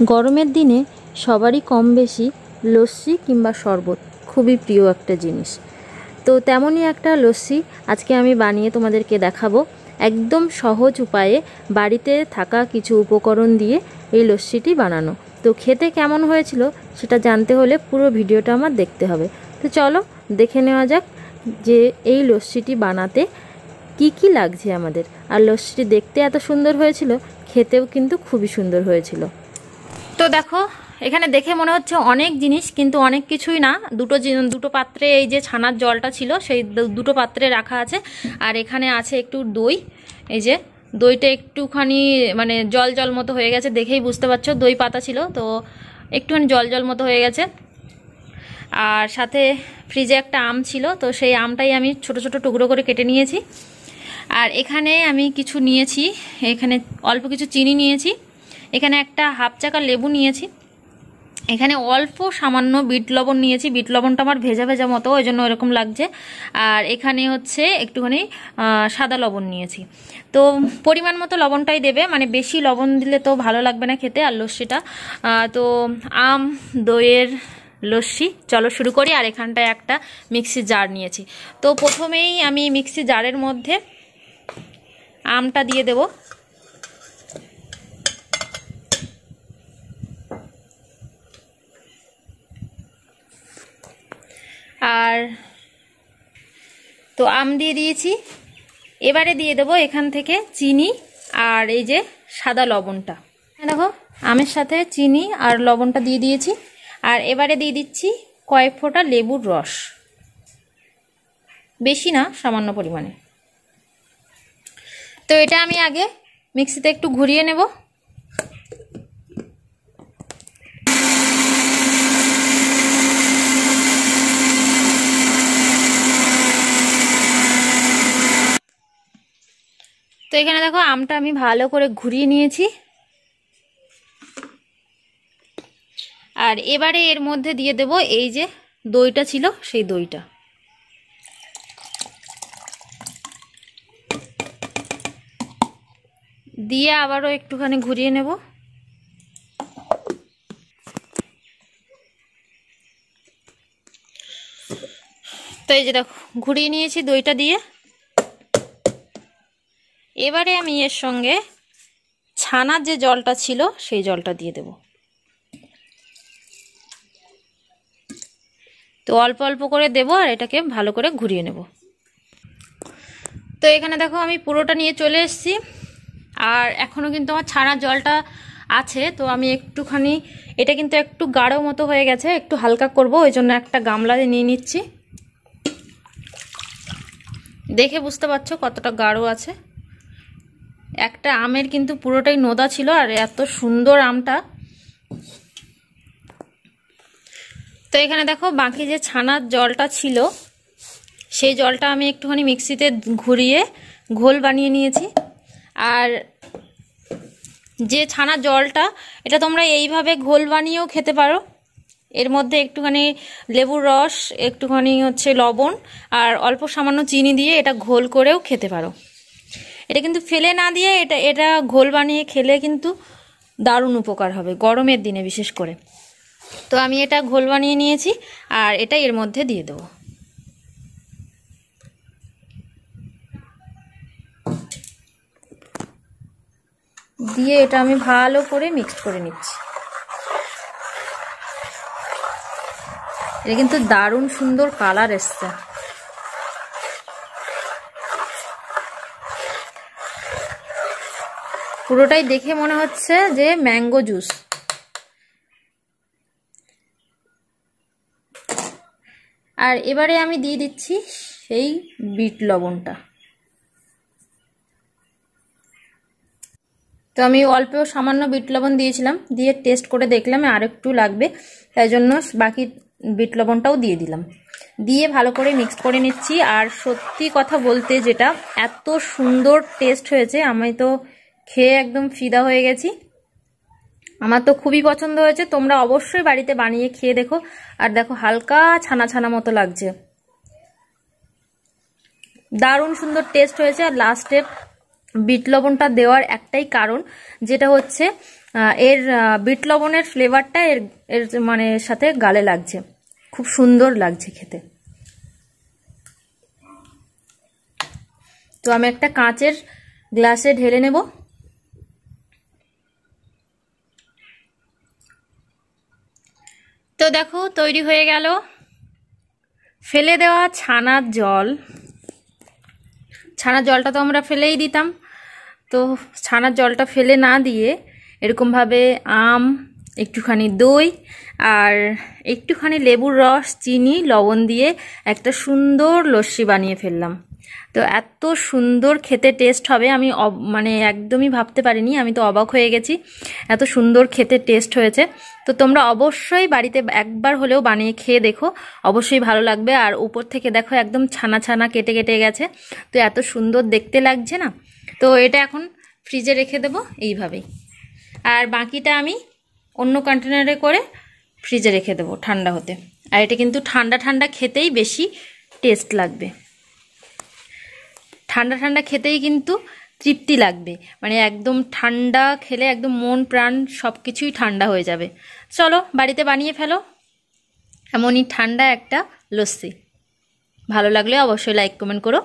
গরমের দিনে সবারই কম বেশি লস্যি কিংবা শরবত খুবই প্রিয় একটা জিনিস। তো তেমনই একটা লস্যি আজকে আমি বানিয়ে তোমাদেরকে দেখাবো একদম সহজ উপায়ে বাড়িতে থাকা কিছু উপকরণ দিয়ে এই লস্যিটি বানানো। তো খেতে কেমন হয়েছিল সেটা জানতে হলে পুরো ভিডিওটা আমার দেখতে হবে। তো চলো দেখে নেওয়া যাক যে এই লস্যিটি বানাতে কি লাগছে আমাদের। আর লস্যিটি দেখতে এত সুন্দর হয়েছিল, খেতেও কিন্তু খুবই সুন্দর হয়েছিল। তো দেখো এখানে দেখে মনে হচ্ছে অনেক জিনিস, কিন্তু অনেক কিছুই না। দুটো পাত্রে এই যে ছানার জলটা ছিল সেই দুটো পাত্রে রাখা আছে। আর এখানে আছে একটু দই। এই যে দইটা একটুখানি মানে জল জল মতো হয়ে গেছে, দেখেই বুঝতে পারছো দই পাতা ছিল তো একটুখানি জল জল মতো হয়ে গেছে। আর সাথে ফ্রিজে একটা আম ছিল, তো সেই আমটাই আমি ছোট ছোট টুকরো করে কেটে নিয়েছি। আর এখানে আমি কিছু নিয়েছি, এখানে অল্প কিছু চিনি নিয়েছি, এখানে একটা হাফ চাকা লেবু নিয়েছি, এখানে অল্প সামান্য বিট লবণ নিয়েছি। বিট লবণটা আমার ভেজা ভেজা মতো, ওই জন্য এরকম লাগছে। আর এখানে হচ্ছে একটুখানি সাদা লবণ নিয়েছি। তো পরিমাণ মতো লবণটাই দেবে, মানে বেশি লবণ দিলে তো ভালো লাগবে না খেতে। আর লস্যিটা তো আম দইয়ের লস্যি, চলো শুরু করি। আর এখানটায় একটা মিক্সি জার নিয়েছি। তো প্রথমেই আমি মিক্সি জারের মধ্যে আমটা দিয়ে দেব। আর তো আম দিয়ে দিয়েছি, এবারে দিয়ে দেবো এখান থেকে চিনি আর এই যে সাদা লবণটা। দেখো আমের সাথে চিনি আর লবণটা দিয়ে দিয়েছি। আর এবারে দিয়ে দিচ্ছি কয়েক ফোঁটা লেবুর রস, বেশি না, সামান্য পরিমাণে। তো এটা আমি আগে মিক্সিতে একটু ঘুরিয়ে নেব। তো এখানে দেখো আমটা আমি ভালো করে ঘুরিয়ে নিয়েছি। আর এবারে এর মধ্যে দিয়ে দেব এই যে দইটা ছিল সেই দইটা। দিয়ে আবারও একটুখানি ঘুরিয়ে নেব। তো এই যে দেখো ঘুরিয়ে নিয়েছি দইটা দিয়ে। এবারে আমি এর সঙ্গে ছানার যে জলটা ছিল সেই জলটা দিয়ে দেব। তো অল্প অল্প করে দেব আর এটাকে ভালো করে ঘুরিয়ে নেব। তো এখানে দেখো আমি পুরোটা নিয়ে চলে এসেছি। আর এখনও কিন্তু আমার ছানার জলটা আছে, তো আমি একটুখানি, এটা কিন্তু একটু গাঢ় মতো হয়ে গেছে, একটু হালকা করব, ওই জন্য একটা গামলাতে নিয়ে নিচ্ছি। দেখে বুঝতে পারছো কতটা গাঢ় আছে। একটা আমের কিন্তু পুরোটাই নোদা ছিল, আর এত সুন্দর আমটা। তো এখানে দেখো বাকি যে ছানার জলটা ছিল সেই জলটা আমি একটুখানি মিক্সিতে ঘুরিয়ে ঘোল বানিয়ে নিয়েছি। আর যে ছানার জলটা, এটা তোমরা এইভাবে ঘোল বানিয়েও খেতে পারো। এর মধ্যে একটুখানি লেবুর রস, একটুখানি হচ্ছে লবণ আর অল্প সামান্য চিনি দিয়ে এটা ঘোল করেও খেতে পারো। এটা কিন্তু ফেলে না দিয়ে এটা ঘোল বানিয়ে খেলে কিন্তু দারুণ উপকার হবে গরমের দিনে বিশেষ করে। তো আমি এটা ঘোল বানিয়ে নিয়েছি আর এটা এর মধ্যে দিয়ে দেবো। দিয়ে এটা আমি ভালো করে মিক্সড করে নিচ্ছি। এটা কিন্তু দারুণ সুন্দর কালার এসছে। পুরোটাই দেখে মনে হচ্ছে যে ম্যাঙ্গো জুস। আর এবারে আমি দিয়ে দিচ্ছি সেই বিট লবণটা। তো আমি অল্প সামান্য বিট লবণ দিয়েছিলাম, দিয়ে টেস্ট করে দেখলাম আর একটু লাগবে, তাই জন্য বাকি বিট লবণটাও দিয়ে দিলাম। দিয়ে ভালো করে মিক্স করে নিচ্ছি। আর সত্যি কথা বলতে যেটা এত সুন্দর টেস্ট হয়েছে, আমি তো খেয়ে একদম ফিদা হয়ে গেছি। আমার তো খুবই পছন্দ হয়েছে। তোমরা অবশ্যই বাড়িতে বানিয়ে খেয়ে দেখো। আর দেখো হালকা ছানা ছানা মতো লাগছে, দারুণ সুন্দর টেস্ট হয়েছে। আর লাস্টে বিট লবণটা দেওয়ার একটাই কারণ, যেটা হচ্ছে এর বিট লবণের ফ্লেভারটা এর এর মানে সাথে গালে লাগছে, খুব সুন্দর লাগছে খেতে। তো আমি একটা কাঁচের গ্লাসে ঢেলে নেব। তো দেখো তৈরি হয়ে গেল ফেলে দেওয়া ছানার জল। ছানার জলটা তো আমরা ফেলেই দিতাম, তো ছানার জলটা ফেলে না দিয়ে এরকমভাবে আম, একটুখানি দই আর একটুখানি লেবুর রস, চিনি, লবণ দিয়ে একটা সুন্দর লস্যি বানিয়ে ফেললাম। তো এত সুন্দর খেতে টেস্ট হবে আমি মানে একদমই ভাবতে পারিনি, আমি তো অবাক হয়ে গেছি, এত সুন্দর খেতে টেস্ট হয়েছে। তো তোমরা অবশ্যই বাড়িতে একবার হলেও বানিয়ে খেয়ে দেখো, অবশ্যই ভালো লাগবে। আর উপর থেকে দেখো একদম ছানা ছানা কেটে কেটে গেছে, তো এত সুন্দর দেখতে লাগছে না। তো এটা এখন ফ্রিজে রেখে দেবো এইভাবেই, আর বাকিটা আমি অন্য কন্টেনারে করে ফ্রিজে রেখে দেবো ঠান্ডা হতে। আর এটা কিন্তু ঠান্ডা ঠান্ডা খেতেই বেশি টেস্ট লাগবে, ঠান্ডা ঠান্ডা খেতেই কিন্তু তৃপ্তি লাগবে, মানে একদম ঠান্ডা খেলে একদম মন প্রাণ সব কিছুই ঠান্ডা হয়ে যাবে। চলো বাড়িতে বানিয়ে ফেলো এমনই ঠান্ডা একটা লস্যি। ভালো লাগলে অবশ্যই লাইক কমেন্ট করো।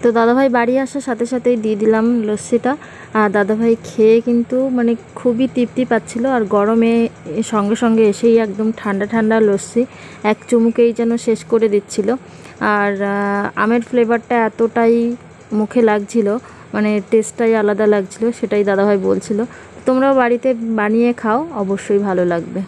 তো দাদাভাই বাড়ি আসার সাথে সাথেই দিয়ে দিলাম লস্যিটা। আর দাদাভাই খেয়ে কিন্তু মানে খুবই তৃপ্তি পাচ্ছিল, আর গরমে সঙ্গে সঙ্গে এসেই একদম ঠান্ডা ঠান্ডা লস্যি এক চুমুকেই যেন শেষ করে দিচ্ছিল। আর আমের ফ্লেভারটা এতটাই মুখে লাগছিল, মানে টেস্টটাই আলাদা লাগছিল, সেটাই দাদাভাই বলছিল। তোমরাও বাড়িতে বানিয়ে খাও, অবশ্যই ভালো লাগবে।